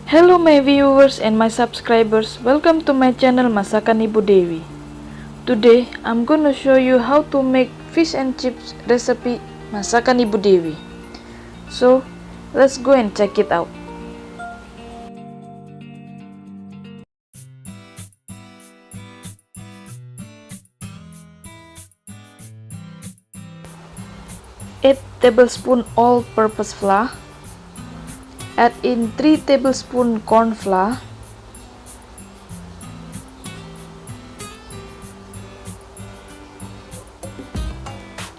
Hello my viewers and my subscribers, welcome to my channel Masakan Ibu Dewi. Today I'm gonna show you how to make fish and chips recipe Masakan Ibu Dewi. So let's go and check it out. Add tablespoon all-purpose flour. Add in 3 tablespoon corn flour.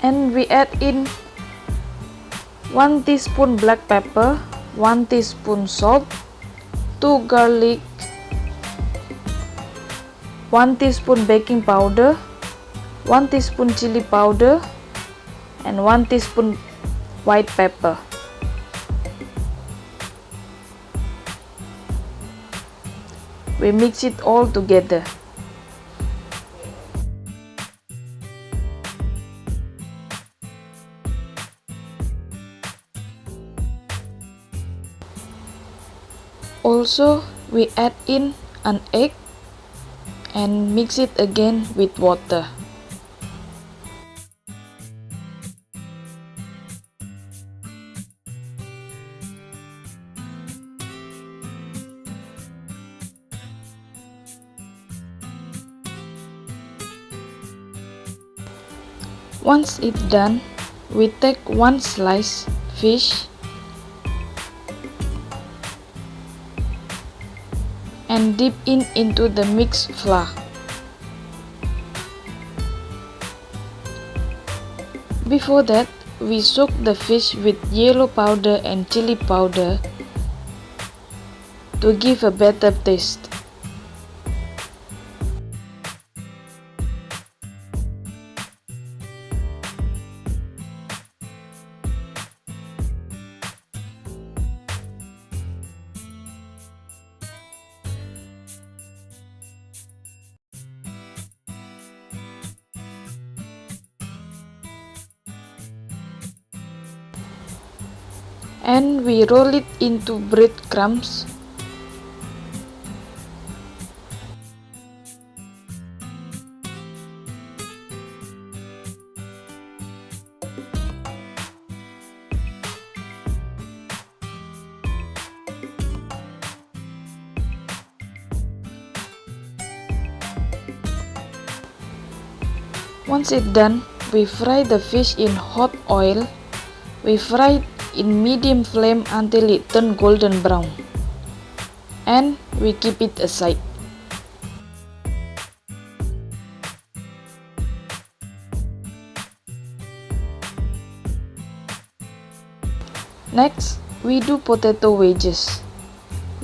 And we add in 1 teaspoon black pepper, 1 teaspoon salt, 2 garlic, 1 teaspoon baking powder, 1 teaspoon chili powder, and 1 teaspoon white pepper. We mix it all together. Also, we add in an egg and mix it again with water. Once it's done, we take 1 slice fish and dip into the mixed flour. Before that, we soak the fish with yellow powder and chili powder to give a better taste. And we roll it into breadcrumbs. Once it's done, we fry the fish in hot oil. We fry it in medium flame until it turns golden brown, and we keep it aside. Next, we do potato wedges.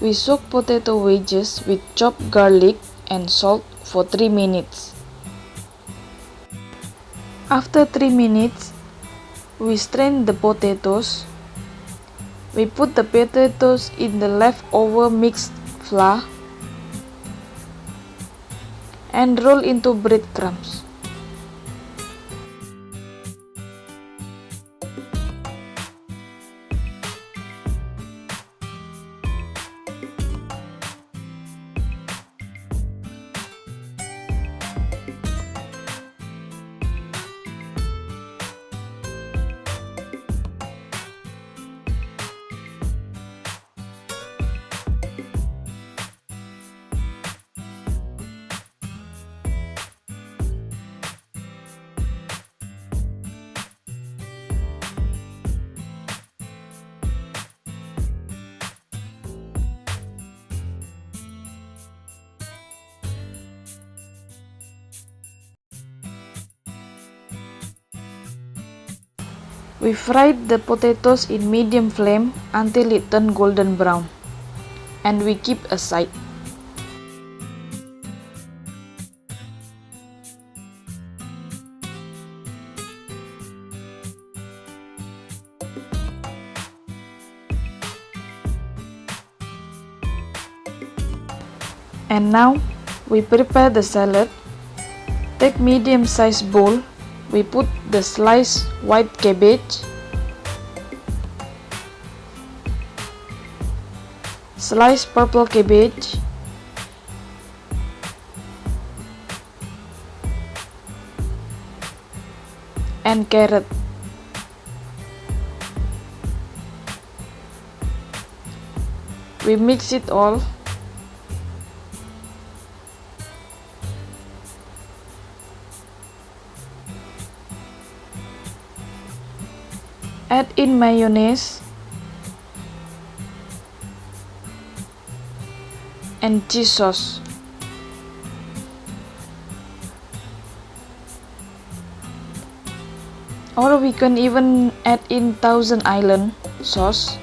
We soak potato wedges with chopped garlic and salt for 3 minutes. After 3 minutes, we strain the potatoes. We put the potatoes in the leftover mixed flour and roll into breadcrumbs. We fried the potatoes in medium flame until it turned golden brown, and we keep aside. And now we prepare the salad. Take medium-sized bowl. We put the sliced white cabbage, sliced purple cabbage, and carrot. We mix it all. Add in mayonnaise and cheese sauce. Or we can even add in Thousand Island sauce.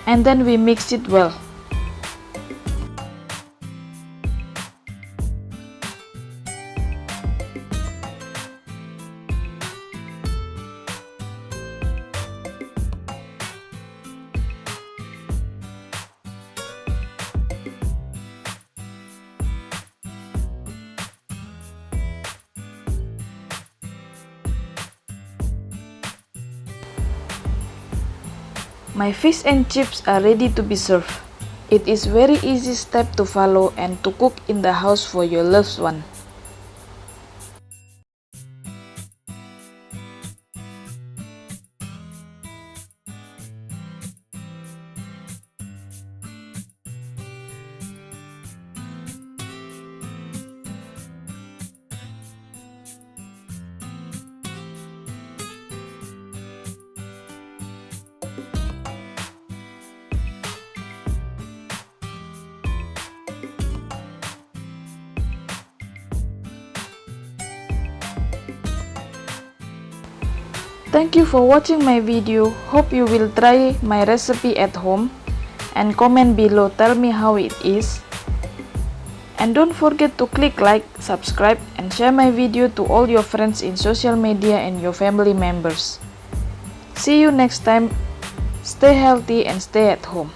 And then we mix it well. My fish and chips are ready to be served. It is very easy step to follow and to cook in the house for your loved one. Thank you for watching my video. Hope you will try my recipe at home and comment below, tell me how it is. And don't forget to click like, subscribe and share my video to all your friends in social media and your family members. See you next time. Stay healthy and stay at home.